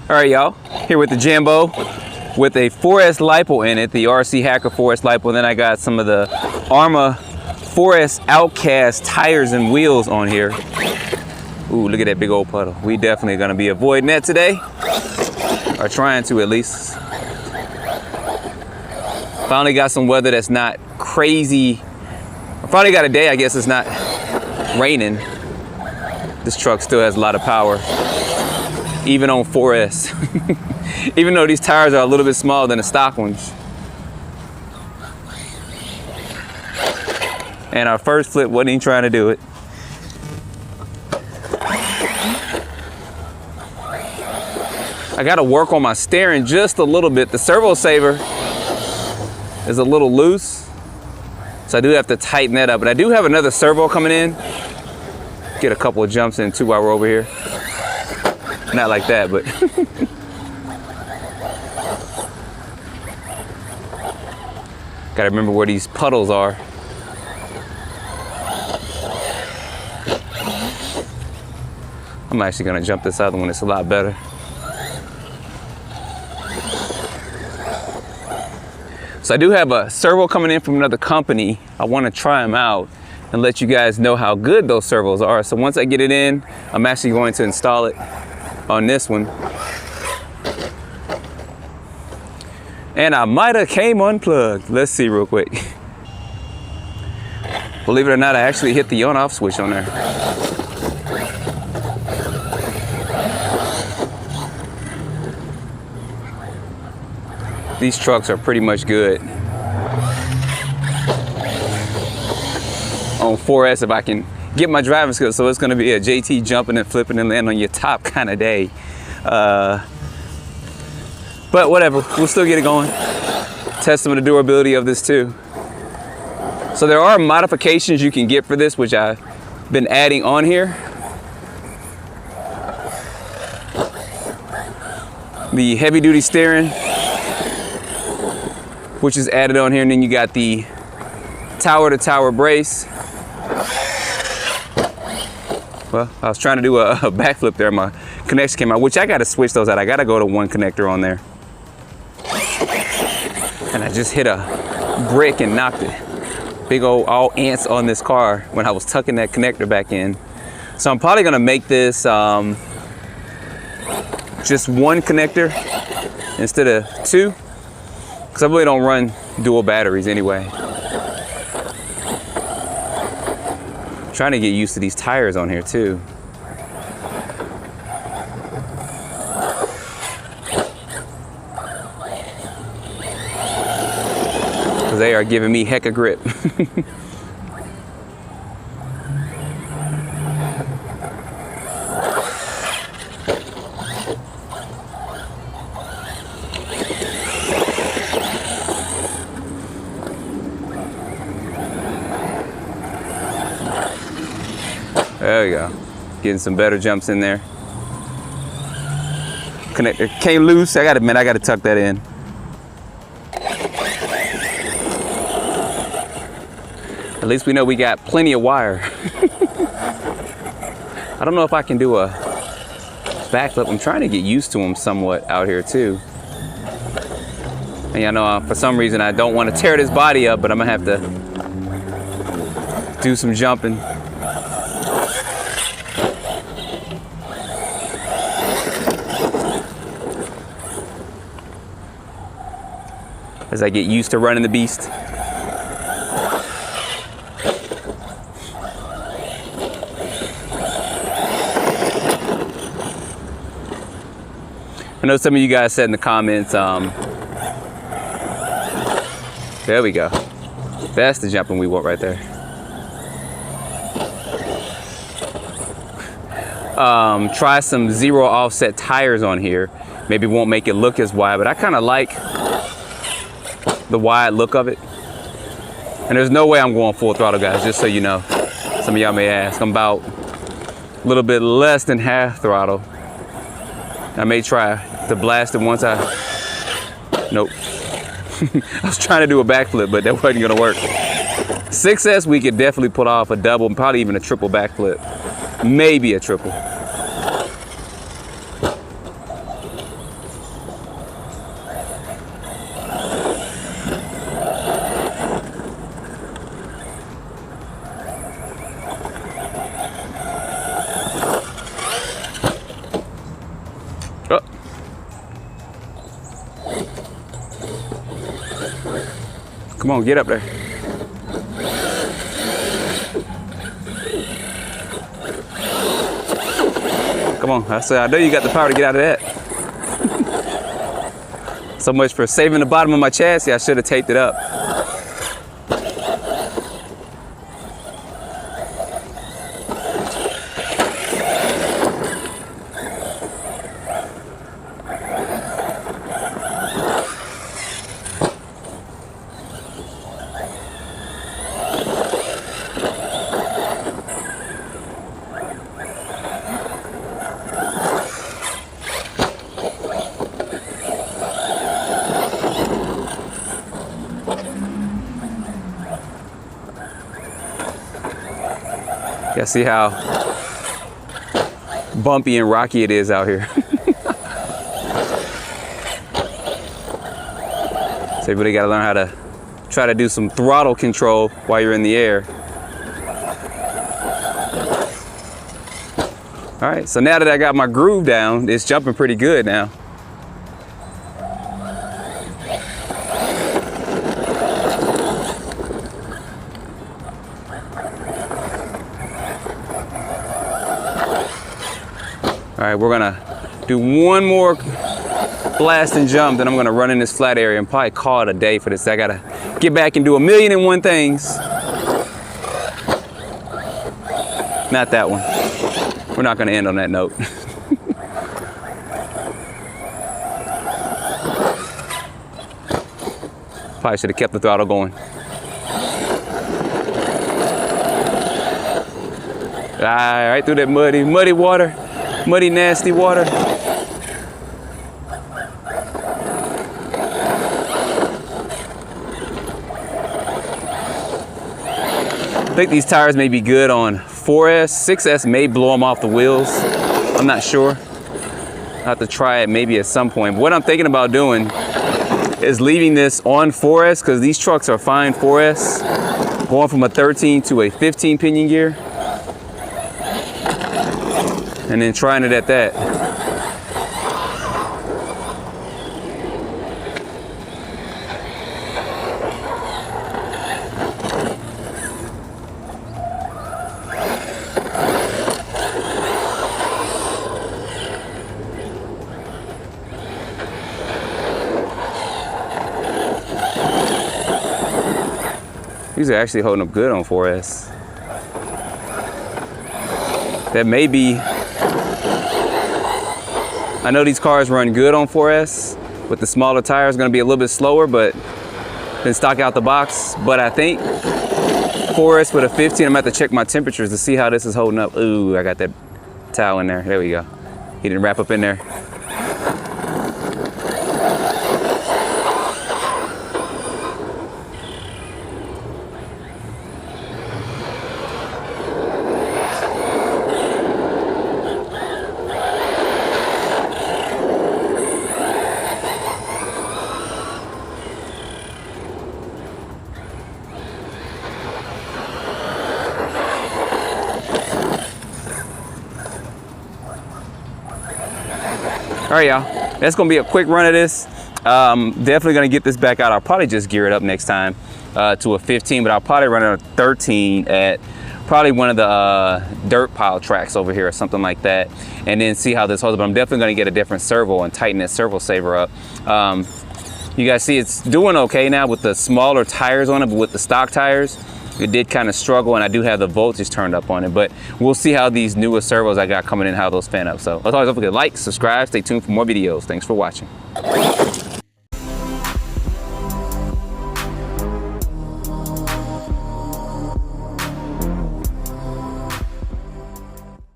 All right, y'all, here with the Jambo with a 4S lipo in it, the RC Hacker 4S lipo. And then I got some of the Arma 4S Outcast tires and wheels on here. Ooh, look at that big old puddle. We definitely gonna be avoiding that today, or trying to at least. Finally got some weather that's not crazy. I finally got a day, I guess it's not raining. This truck still has a lot of power, even on 4S. Even though these tires are a little bit smaller than the stock ones. And our first flip wasn't even trying to do it. I gotta work on my steering just a little bit. The servo saver is a little loose, so I do have to tighten that up. But I do have another servo coming in. Get a couple of jumps in too while we're over here. Not like that, but. Gotta remember where these puddles are. I'm actually gonna jump this other one, it's a lot better. So I do have a servo coming in from another company. I wanna try them out and let you guys know how good those servos are. So once I get it in, I'm actually going to install it on this one. And I might have came unplugged. Let's see real quick. Believe it or not, I actually hit the on-off switch on there. These trucks are pretty much good. On 4S, if I can get my driving skills, so it's gonna be a JT jumping and flipping and landing on your top kind of day. But whatever, we'll still get it going. Test some of the durability of this too. So there are modifications you can get for this, which I've been adding on here. The heavy duty steering, which is added on here, and then you got the tower to tower brace. Well, I was trying to do a backflip there, my connection came out, which I gotta switch those out. I gotta go to one connector on there. And I just hit a brick and knocked it. Big old all ants on this car when I was tucking that connector back in. So I'm probably gonna make this just one connector instead of two, because I really don't run dual batteries anyway. I'm trying to get used to these tires on here too. Because they are giving me heck of grip. There we go. Getting some better jumps in there. Connector came loose. I gotta admit, I gotta tuck that in. At least we know we got plenty of wire. I don't know if I can do a backflip. I'm trying to get used to them somewhat out here too. And I know for some reason I don't want to tear this body up, but I'm gonna have to do some jumping. As I get used to running the beast. I know some of you guys said in the comments, there we go. That's the jumping we want right there. Try some zero offset tires on here. Maybe won't make it look as wide, but I kind of like the wide look of it. And there's no way I'm going full throttle, guys, just so you know. Some of y'all may ask. I'm about a little bit less than half throttle. I may try to blast it once I, nope. I was trying to do a backflip, but that wasn't gonna work. 6S, we could definitely pull off a double, probably even a triple backflip. Maybe a triple. Come on, get up there. Come on, I know you got the power to get out of that. So much for saving the bottom of my chassis. I should have taped it up. You see how bumpy and rocky it is out here. So you really got to learn how to try to do some throttle control while you're in the air. All right, so now that I got my groove down, it's jumping pretty good now. All right, we're gonna do one more blast and jump, then I'm gonna run in this flat area and probably call it a day for this. I gotta get back and do 1,000,001 things. Not that one. We're not gonna end on that note. Probably should have kept the throttle going. All right, through that muddy water. Muddy, nasty water. I think these tires may be good on 4S. 6S may blow them off the wheels. I'm not sure. I'll have to try it maybe at some point. But what I'm thinking about doing is leaving this on 4S because these trucks are fine 4S. Going from a 13 to a 15 pinion gear. And then trying it at that. These are actually holding up good on 4S. That may be, I know these cars run good on 4S. With the smaller tires, gonna be a little bit slower, but then stock out the box. But I think 4S with a 15, I'm gonna have to check my temperatures to see how this is holding up. Ooh, I got that towel in there. There we go. He didn't wrap up in there. All right, y'all, that's gonna be a quick run of this. Definitely gonna get this back out. I'll probably just gear it up next time to a 15, but I'll probably run it on a 13 at probably one of the dirt pile tracks over here or something like that, and then see how this holds up. But I'm definitely gonna get a different servo and tighten that servo saver up. You guys see it's doing okay now with the smaller tires on it, but with the stock tires, it did kind of struggle, and I do have the voltage turned up on it, but we'll see how these newer servos I got coming in, how those fan up. So as always, don't forget to like, subscribe, stay tuned for more videos. Thanks for watching.